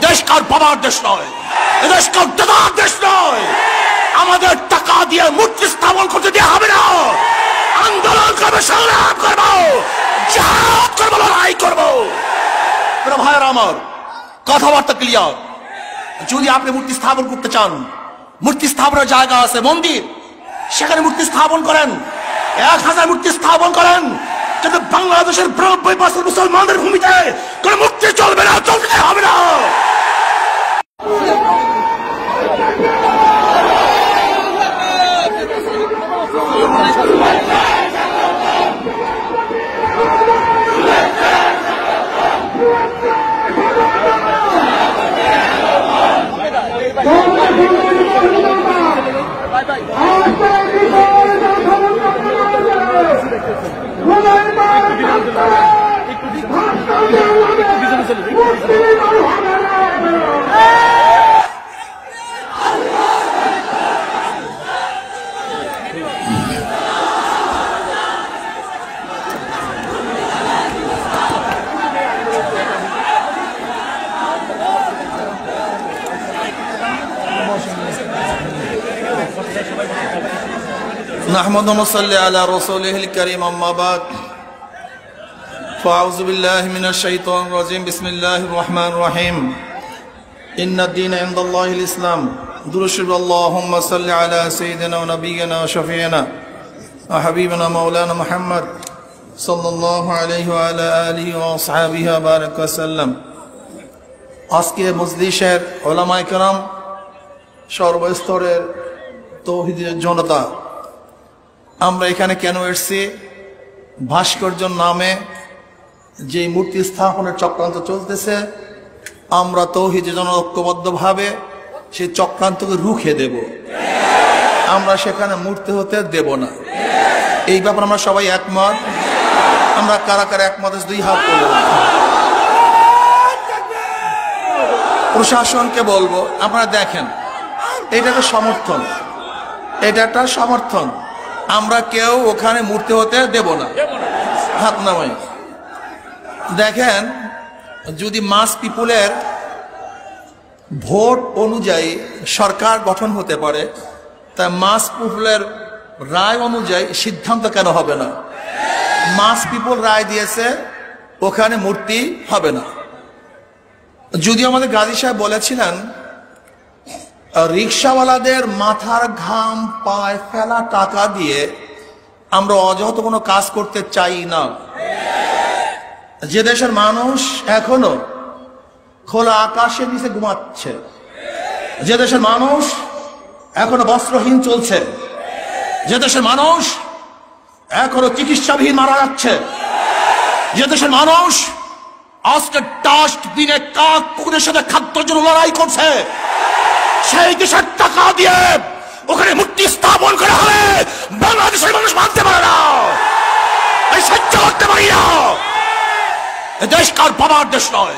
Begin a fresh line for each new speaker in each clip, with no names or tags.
দেশ কার বাবার দেশ নয়, এদেশ কার দাদার দেশ নয়। আমাদের টাকা দিয়ে মূর্তি স্থাপন করতে দেওয়া হবে না। আন্দোলন করবো, সংগ্রাম করবো, জিহাদ করবো, লড়াই করবো। ভাইয়েরা আমার, কথাবার্তা ক্লিয়ার। যদি আপনি মূর্তি স্থাপন করতে চান, মূর্তি স্থাপনের জায়গা আছে, মন্দির, সেখানে মূর্তি স্থাপন করেন। 1000 মূর্তি স্থাপন করেন, কিন্তু বাংলাদেশের 92% মুসলমানদের ভূমিতে কোন মূর্তি চলবে না, চলতে হবে না। نحمد ونصلي على رسوله الكريم أما بعد فأعوذ بالله من الشيطان الرجيم بسم الله الرحمن الرحيم إن الدين عند الله الإسلام درشد اللهم صل على سيدنا ونبينا وشفيعنا وحبيبنا مولانا محمد صلى الله عليه وعلى آله وأصحابه وبارك وسلم আজকে মজলিসের উলামায়ে কেরাম, সর্বস্তরের তৌহিদের জনতা, আমরা এখানে কেন এসেছি? ভাস্কর্যের নামে যে মূর্তি স্থাপনের চক্রান্ত চলতেছে, আমরা তৌহিদের জন্য ঐক্যবদ্ধভাবে সেই চক্রান্তকে রুখে দেব। আমরা সেখানে মূর্তি হতে দেব না। এই ব্যাপারে আমরা সবাই একমত। আমরা কারা কারা একমত, 2 হাত তুলব। প্রশাসনকে বলবো, আপনারা দেখেন, এটা একটা সমর্থন, এটা একটা সমর্থন। আমরা কেউ ওখানে মূর্তি হতে দেব না। হাত নামাই। দেখেন, যদি মাস পিপুলের ভোট অনুযায়ী সরকার গঠন হতে পারে, তা মাস পিপুলের রায় অনুযায়ী সিদ্ধান্ত কেন হবে না? মাস পিপুল রায় দিয়েছে ওখানে মূর্তি হবে না। যদি আমাদের গাজী সাহেব বলেছিলেন, রিক্সাওয়ালাদের মাথার ঘাম পায় ফেলা টাকা দিয়ে আমরা অযথা কোনো কাজ করতে চাই না। যে দেশের মানুষ এখনো খোলা আকাশের নিচে ঘুমাচ্ছে, যে দেশের মানুষ এখনো বস্ত্রহীন চলছে, যে দেশের মানুষ এখনো চিকিৎসাবিহীন মারা যাচ্ছে, যে দেশের মানুষ আজকে ডাস্টবিনে কাক কুকুরের সাথে খাদ্যের জন্য লড়াই করছে, সেই দেশের টাকা দিয়ে ওখানে মূর্তি স্থাপন করা হলে বাংলাদেশের মানুষ মানতে পারে না, এই সহ্য করতে পারি না। এদেশ কার বাবার দেশ নয়,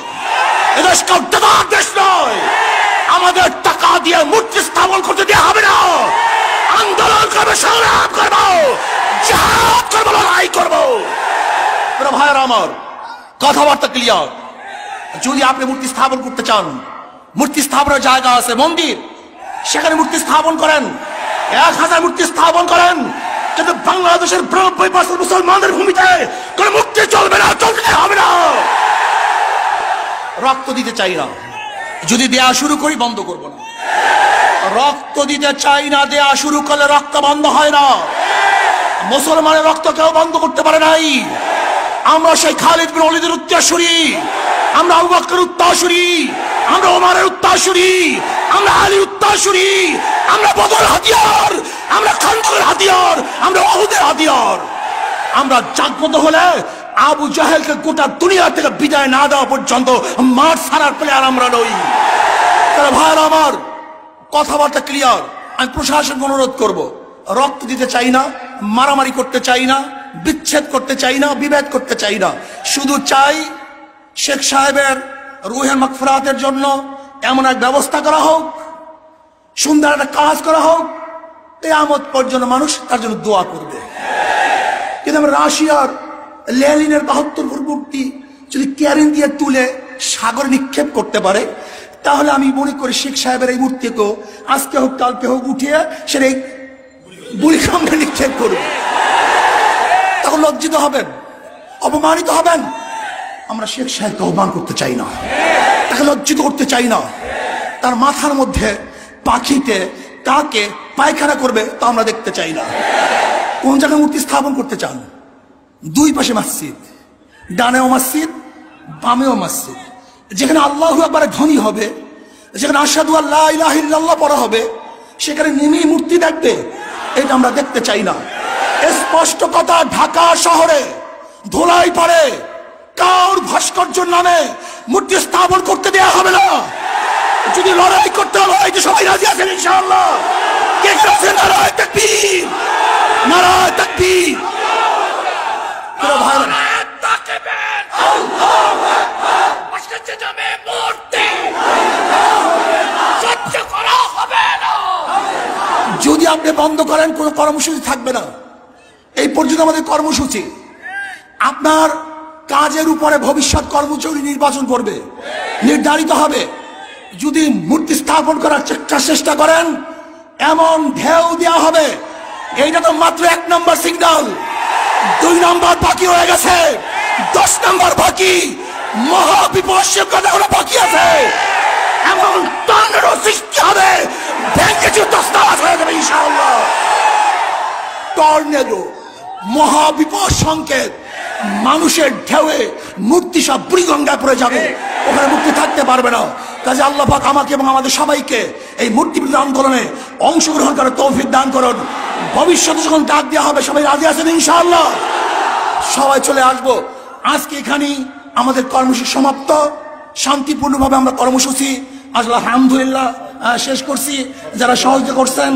এদেশ কার দাদার দেশ নয়। আমাদের টাকা দিয়ে মূর্তি স্থাপন করতে দেওয়া হবে না। আন্দোলন করবো, সংগ্রাম করবো, জিহাদ করবো, লড়াই করবো। ভাইয়েরা আমার, কথাবার্তা ক্লিয়ার। যদি আপনি মূর্তি স্থাপন করতে চান, মূর্তি স্থাপনের জায়গা আছে, মন্দির, সেখানে মূর্তি স্থাপন করেন। 1000 মূর্তি স্থাপন করেন, কিন্তু বাংলাদেশের 92% মুসলমানদের ভূমিতে কোন মূর্তি চলবে না, চলতে হবে না। রক্ত দিতে চাই না, যদি দেয়া শুরু করি বন্ধ করব না। রক্ত দিতে চাই না, দেয়া শুরু করলে রক্ত বন্ধ হয় না। মুসলমানের রক্ত কেউ বন্ধ করতে পারে নাই। আমরা সেই খালিদ বিন ওয়ালিদের উত্তরসূরি, আমরা আবু বকরের উত্তরসূরি, আমরা ওমরের উত্তরসূরি, আমরা আলীর উত্তরসূরি, আমরা বদরের হাতিয়ার, আমরা খান্দকের হাতিয়ার, আমরা উহুদের হাতিয়ার। আমরা জাগ্রত হলে আবু জাহেলকে গোটা দুনিয়া থেকে বিদায় না দেওয়া পর্যন্ত মাঠ ছাড়ার প্লেয়ার আমরা নই। তাহলে ভাইরা আমার, কথাবার্তা ক্লিয়ার। আমি প্রশাসনকে অনুরোধ করব, রক্ত দিতে চাই না, মারামারি করতে চাই না, বিচ্ছেদ করতে চাই না, বিভেদ করতে চাই না। শুধু চাই শেখ সাহেবের রুহের মাগফিরাতের জন্য এমন এক ব্যবস্থা করা হোক, সুন্দর একটা কাজ করা হোক, কিয়ামত পর্যন্ত মানুষ তার জন্য দোয়া করবে। কিন্তু আমরা রাশিয়ার লেনিনের 72 মূর্তি যদি ক্যারিং দিয়ে তুলে সাগরে নিক্ষেপ করতে পারে, তাহলে আমি মনে করি শেখ সাহেবের এই মূর্তিকেও আজকে হোক কালকে হোক উঠিয়ে সেটা বুড়িখামে নিক্ষেপ করবে। তখন লজ্জিত হবেন, অপমানিত হবেন। আমরা শেখ সাহেবকে অপমান করতে চাই না, তাকে লজ্জিত করতে চাই না। তার মাথার মধ্যে পাখিতে কাকে পায়খানা করবে তা আমরা দেখতে চাই না। কোন জায়গায় মূর্তি স্থাপন করতে চান? দুই পাশে মসজিদ, ডানেও মসজিদ বামেও মসজিদ। যেখানে আল্লাহু আকবার ধ্বনি হবে, যেখানে আশহাদু আল্লা ইলাহা ইল্লাল্লাহ পড়া হবে, সেখানে নেমেই মূর্তি দেখবে, এটা আমরা দেখতে চাই না। স্পষ্ট কথা, ঢাকা শহরে ধুলাই পড়ে কার ভাস্কর্যের নামে মূর্তি স্থাপন করতে দেয়া হবে না। যদি লড়াই করতে হবে এই যে সবাই রাজি আছেন ইনশাআল্লাহ। কে কে আছেন? নারায়ে তাকবীর, নারায়ে তাকবীর। পুরো ভাই আল্লাহু আকবার। ভাস্কর্য নামে মূর্তি সহ্য করা হবে না। যদি আপনি বন্ধ করেন কোনো কর্মসূচি থাকবে না। এই পর্যন্ত আমাদের কর্মসূচি। আপনার কাজের উপরে ভবিষ্যৎ কর্মচারী নির্বাচন করবে, নির্ধারিত হবে। যদি মূর্তি স্থাপন করার চেষ্টা করেন এমন ঢেউ দেওয়া হবে। এইটা তো মাত্র 1 নম্বর সিগন্যাল, 2 নম্বর বাকি হয়ে গেছে, 10 নম্বর বাকি। মহাবিপর্যয় কথা বাকি আছে। এমন টর্নেডো সৃষ্টি হবে, ভেঙে তছনছ হয়ে যাবে ইনশাআল্লাহ। টর্নেডো, মহাবিপদ সংকেত, মানুষের ঢেউয়ে মূর্তি সব বুড়িগঙ্গায় পড়ে যাবে, ওখানে মূর্তি থাকতে পারবে না। কাজে আল্লাহ পাক আমাকে এবং আমাদের সবাইকে এই মূর্তি বিরোধী আন্দোলনে অংশগ্রহণ করার তৌফিক দান করুন। ভবিষ্যতে যখন ডাক দেওয়া হবে সবাই রাজি আছেন ইনশাআল্লাহ? সবাই চলে আসবো। আজকে এখানেই আমাদের কর্মসূচি সমাপ্ত। শান্তিপূর্ণভাবে আমরা কর্মসূচি আল্লাহ আলহামদুলিল্লাহ শেষ করছি। যারা সহযোগিতা করছেন